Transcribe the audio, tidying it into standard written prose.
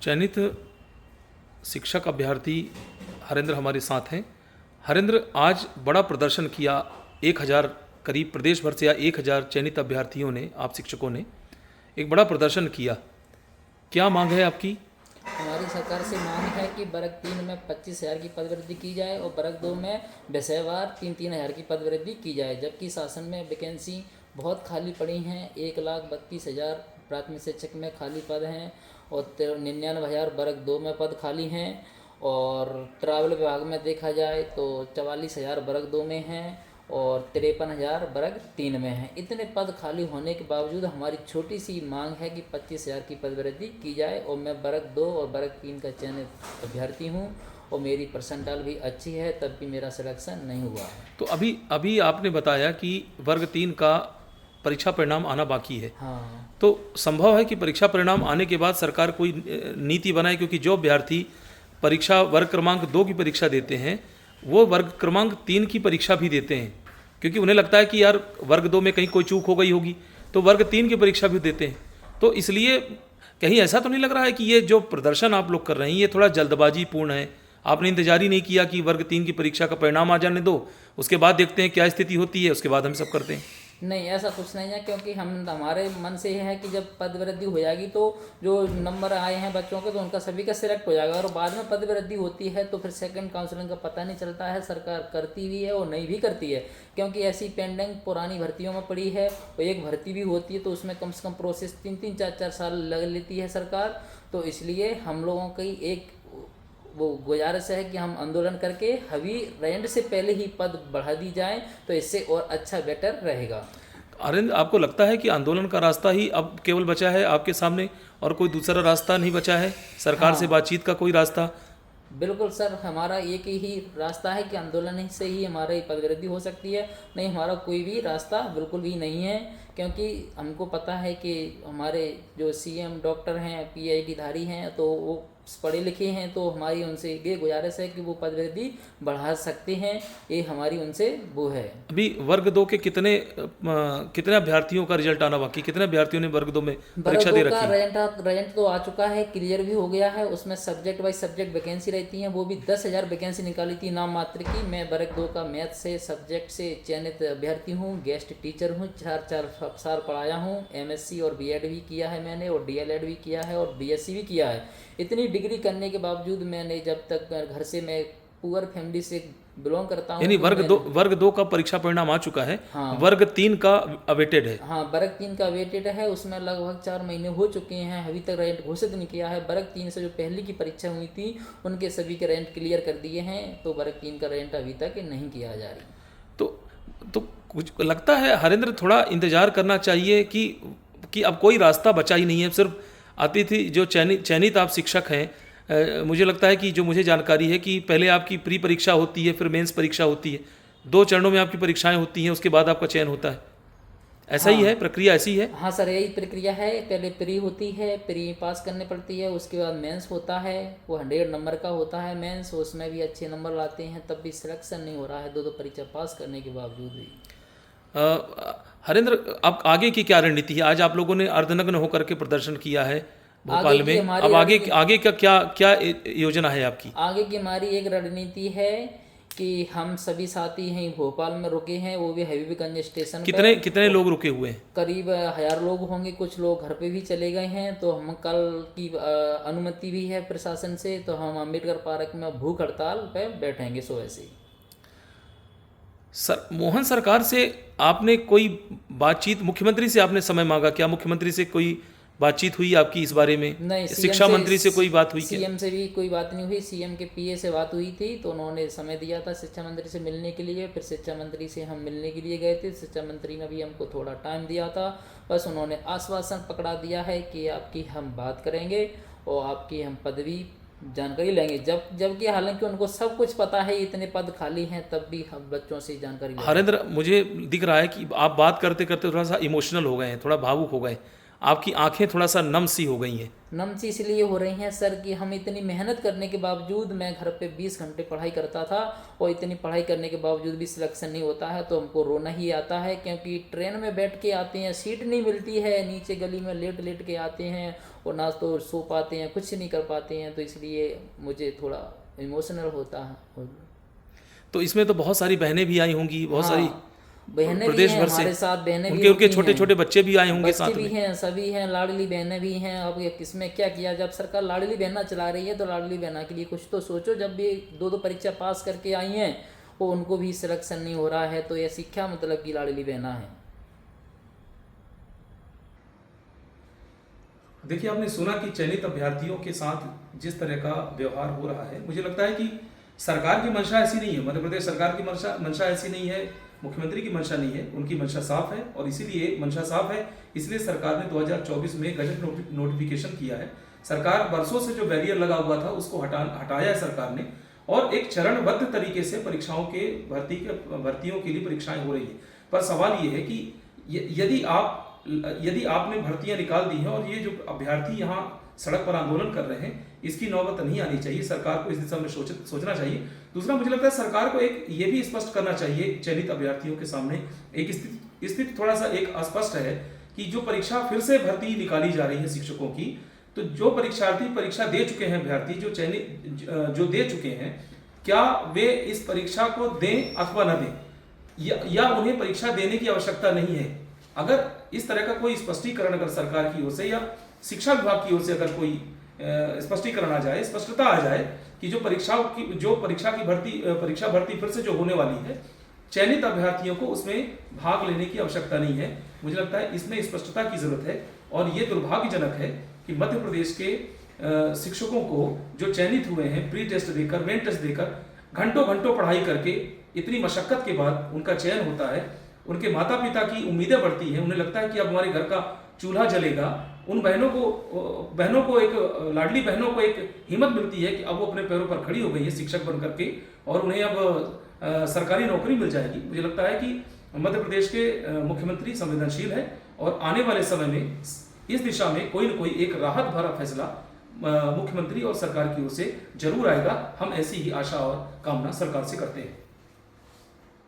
चयनित शिक्षक अभ्यर्थी हरेंद्र हमारे साथ हैं। हरेंद्र, आज बड़ा प्रदर्शन किया, 1000 करीब प्रदेश भर से या 1000 चयनित अभ्यर्थियों ने, आप शिक्षकों ने एक बड़ा प्रदर्शन किया। क्या मांग है आपकी? हमारी सरकार से मांग है कि वर्ग 3 में 25,000 की पदवृद्धि की जाए और वर्ग 2 में विषयवार 3-3 हज़ार की पदवृद्धि की जाए। जबकि शासन में वैकेंसी बहुत खाली पड़ी हैं, 1,32,000 प्राथमिक शिक्षक में खाली पद हैं और 99,000 वर्ग 2 में पद खाली हैं। और ट्रैवल विभाग में देखा जाए तो 44,000 वर्ग 2 में हैं और 53,000 वर्ग 3 में हैं। इतने पद खाली होने के बावजूद हमारी छोटी सी मांग है कि 25,000 की पदवृद्धि की जाए। और मैं वर्ग 2 और वर्ग 3 का चयनित अभ्यर्थी हूँ और मेरी परसेंटाइल भी अच्छी है, तब भी मेरा सिलेक्शन नहीं हुआ है। तो अभी आपने बताया कि वर्ग 3 का परीक्षा परिणाम आना बाकी है। हाँ, तो संभव है कि परीक्षा परिणाम आने के बाद सरकार कोई नीति बनाए, क्योंकि जो अभ्यर्थी परीक्षा वर्ग क्रमांक 2 की परीक्षा देते हैं वो वर्ग क्रमांक 3 की परीक्षा भी देते हैं, क्योंकि उन्हें लगता है कि यार वर्ग 2 में कहीं कोई चूक हो गई होगी, तो वर्ग 3 की परीक्षा भी देते हैं। तो इसलिए कहीं ऐसा तो नहीं लग रहा है कि ये जो प्रदर्शन आप लोग कर रहे हैं ये थोड़ा जल्दबाजी पूर्ण है? आपने इंतजार ही नहीं किया कि वर्ग 3 की परीक्षा का परिणाम आ जाने दो, उसके बाद देखते हैं क्या स्थिति होती है, उसके बाद हम सब करते हैं? नहीं, ऐसा कुछ नहीं है, क्योंकि हमारे मन से ये है कि जब पदवृद्धि हो जाएगी तो जो नंबर आए हैं बच्चों के तो उनका सभी का सिलेक्ट हो जाएगा। और बाद में पदवृद्धि होती है तो फिर सेकंड काउंसलिंग का पता नहीं चलता है। सरकार करती भी है और नहीं भी करती है, क्योंकि ऐसी पेंडिंग पुरानी भर्तियों में पड़ी है। और एक भर्ती भी होती है तो उसमें कम से कम प्रोसेस 3-3, 4-4 साल लग लेती है सरकार। तो इसलिए हम लोगों की एक वो गुजारिश है कि हम आंदोलन करके हवी रेंट से पहले ही पद बढ़ा दी जाए, तो इससे और अच्छा बेटर रहेगा। अरविंद, आपको लगता है कि आंदोलन का रास्ता ही अब केवल बचा है आपके सामने और कोई दूसरा रास्ता नहीं बचा है? सरकार से बातचीत का कोई रास्ता? बिल्कुल सर, हमारा एक ही रास्ता है कि आंदोलन से ही हमारी पदवृद्धि हो सकती है। नहीं, हमारा कोई भी रास्ता बिल्कुल भी नहीं है, क्योंकि हमको पता है कि हमारे जो सीएम डॉक्टर हैं, पीएचडी धारी हैं, तो वो पढ़े लिखे हैं। तो हमारी उनसे ये गुजारिश है कि वो पदवृद्धि बढ़ा सकते हैं, ये हमारी उनसे वो है। अभी वर्ग 2 के कितने अभ्यर्थियों का रिजल्ट आना बाकी? कितने अभ्यर्थियों ने वर्ग 2 में परीक्षा दे वर्ग 2 रखी का है? रेंट तो आ चुका है, क्लियर भी हो गया है। उसमें सब्जेक्ट वाइज सब्जेक्ट वैकेंसी रहती हैं, वो भी 10,000 वैकेंसी निकाली थी नाम मात्र की। मैं वर्ग 2 का मैथ से सब्जेक्ट से चयनित अभ्यर्थी हूँ, गेस्ट टीचर हूँ, 4 साल पढ़ाया हूँ। एमएससी और बीएड भी किया है मैंने, और डीएलएड भी किया है और बीएससी भी किया है। इतनी डिग्री करने के बावजूद मैंने, जब तक घर से, मैं पुअर फैमिली से बिलोंग करता हूँ, यानी तो वर्ग 2 का परीक्षा परिणाम आ चुका है। हाँ, वर्ग 3 का अवेटेड है। हाँ, वर्ग 3 का वेटेड है। उसमें लगभग 4 महीने हो चुके हैं, अभी तक रेंट घोषित नहीं किया है। वर्ग 3 से जो पहले की परीक्षा हुई थी उनके सभी के रेंट क्लियर कर दिए हैं, तो वर्ग 3 का रेंट अभी तक नहीं किया जा रही। तो कुछ लगता है हरेंद्र, थोड़ा इंतजार करना चाहिए कि अब कोई रास्ता बचा ही नहीं है। सिर्फ अतिथि जो चयनित आप शिक्षक हैं, मुझे लगता है कि जो मुझे जानकारी है कि पहले आपकी प्री परीक्षा होती है, फिर मेंस परीक्षा होती है, 2 चरणों में आपकी परीक्षाएं होती हैं, उसके बाद आपका चयन होता है। ऐसा ही है, प्रक्रिया ऐसी है? हाँ सर, यही प्रक्रिया है। पहले प्री होती है, प्री पास करनी पड़ती है, उसके बाद मेंस होता है, वो 100 नंबर का होता है मेंस। उसमें भी अच्छे नंबर लाते हैं, तब भी सिलेक्शन नहीं हो रहा है, 2 परीक्षा पास करने के बावजूद भी। हरेंद्र, अब आगे की क्या रणनीति है? आज आप लोगों ने अर्धनग्न होकर के प्रदर्शन किया है भोपाल में, अब आगे का क्या योजना है आपकी? आगे की हमारी एक रणनीति है कि हम सभी साथी हैं भोपाल में रुके हैं, वो भी हबीबगंज स्टेशन पर। कितने लोग रुके हुए हैं? करीब 1000 लोग होंगे। कुछ लोग घर पे भी चले गए हैं, तो हम कल की अनुमति भी है प्रशासन से, तो हम अम्बेडकर पार्क में भूख हड़ताल पे बैठेंगे सुबह से। मोहन सरकार से आपने कोई बातचीत, मुख्यमंत्री से आपने समय मांगा क्या? मुख्यमंत्री से कोई बातचीत हुई आपकी इस बारे में? नहीं, शिक्षा मंत्री से कोई बात हुई क्या? सीएम से भी कोई बात नहीं हुई। सीएम के पीए से बात हुई थी, तो उन्होंने समय दिया था शिक्षा मंत्री से मिलने के लिए। फिर शिक्षा मंत्री से हम मिलने के लिए गए थे, शिक्षा मंत्री ने भी हमको थोड़ा टाइम दिया था। बस उन्होंने आश्वासन पकड़ा दिया है कि आपकी हम बात करेंगे और आपकी हम पदवी जानकारी लेंगे। जबकि हालांकि उनको सब कुछ पता है, इतने पद खाली हैं, तब भी हम बच्चों से जानकारी लेंगे। हरेंद्र, मुझे दिख रहा है कि आप बात करते करते थोड़ा सा इमोशनल हो गए हैं, थोड़ा भावुक हो गए। आपकी आंखें थोड़ा सा नम सी हो गई हैं? नम सी इसलिए हो रही हैं सर कि हम इतनी मेहनत करने के बावजूद, मैं घर पे 20 घंटे पढ़ाई करता था और इतनी पढ़ाई करने के बावजूद भी सिलेक्शन नहीं होता है, तो हमको रोना ही आता है। क्योंकि ट्रेन में बैठ के आते हैं, सीट नहीं मिलती है, नीचे गली में लेट लेट के आते हैं और ना तो सो पाते हैं, कुछ नहीं कर पाते हैं, तो इसलिए मुझे थोड़ा इमोशनल होता है। तो इसमें तो बहुत सारी बहनें भी आई होंगी, बहुत सारी बहनें भी प्रदेश हैं भर से, हमारे साथ, बहनें भी उनके होती छोटे हैं, छोटे बच्चे भी आए होंगे बच्चे साथ भी में। हैं, सभी हैं, लाडली बहनें भी हैं। अब ये किसमें क्या किया, जब सरकार लाडली बहना चला रही है तो लाडली बहना के लिए कुछ तो सोचो। जब भी दो परीक्षा पास करके आई हैं वो उनको भी सिलेक्शन नहीं हो रहा है, तो ये शिक्षा मतलब कि लाडली बहना है। देखिए, आपने सुना कि चयनित अभ्यर्थियों के साथ जिस तरह का व्यवहार हो रहा है, मुझे लगता है कि सरकार की मंशा ऐसी नहीं है, मध्य प्रदेश सरकार की मंशा ऐसी नहीं है, मुख्यमंत्री की मंशा नहीं है, उनकी मंशा साफ है। और इसीलिए मंशा साफ है, इसलिए सरकार ने 2024 में गजट नोटिफिकेशन किया है। सरकार बरसों से जो बैरियर लगा हुआ था उसको हटाया है सरकार ने, और एक चरणबद्ध तरीके से परीक्षाओं के भर्तियों के लिए परीक्षाएं हो रही है। पर सवाल ये है कि यदि आपने भर्तियां निकाल दी हैं और ये जो अभ्यर्थी यहाँ सड़क पर आंदोलन कर रहे हैं, इसकी नौबत नहीं आनी चाहिए। सरकार को इस दिशा में सोचना चाहिए। दूसरा, मुझे लगता है सरकार को एक ये भी स्पष्ट करना चाहिए चयनित अभ्यर्थियों के सामने, एक स्थिति थोड़ा सा एक अस्पष्ट है कि जो परीक्षा फिर से भर्ती निकाली जा रही है शिक्षकों की, तो जो परीक्षार्थी परीक्षा दे चुके हैं, अभ्यर्थी जो दे चुके हैं, क्या वे इस परीक्षा को दें अथवा न दें, या उन्हें परीक्षा देने की आवश्यकता नहीं है। अगर इस तरह का कोई स्पष्टीकरण अगर सरकार की ओर से या शिक्षा विभाग की ओर से अगर कोई स्पष्टीकरण आ जाए, स्पष्टता आ जाए कि जो परीक्षा भर्ती फिर से जो होने वाली है, चयनित अभ्यर्थियों को उसमें भाग लेने की आवश्यकता नहीं है। मुझे लगता है इसमें स्पष्टता की जरूरत है। और ये दुर्भाग्यजनक है कि मध्य प्रदेश के शिक्षकों को जो चयनित हुए हैं, प्री टेस्ट देकर, मेन टेस्ट देकर, घंटों घंटों पढ़ाई करके, इतनी मशक्कत के बाद उनका चयन होता है। उनके माता पिता की उम्मीदें बढ़ती हैं, उन्हें लगता है कि अब हमारे घर का चूल्हा जलेगा। उन बहनों को एक लाडली बहनों को एक हिम्मत मिलती है कि अब वो अपने पैरों पर खड़ी हो गई है शिक्षक बन करके, और उन्हें अब सरकारी नौकरी मिल जाएगी। मुझे लगता है कि मध्य प्रदेश के मुख्यमंत्री संवेदनशील है और आने वाले समय में इस दिशा में कोई न कोई एक राहत भरा फैसला मुख्यमंत्री और सरकार की ओर से जरूर आएगा। हम ऐसी ही आशा और कामना सरकार से करते हैं।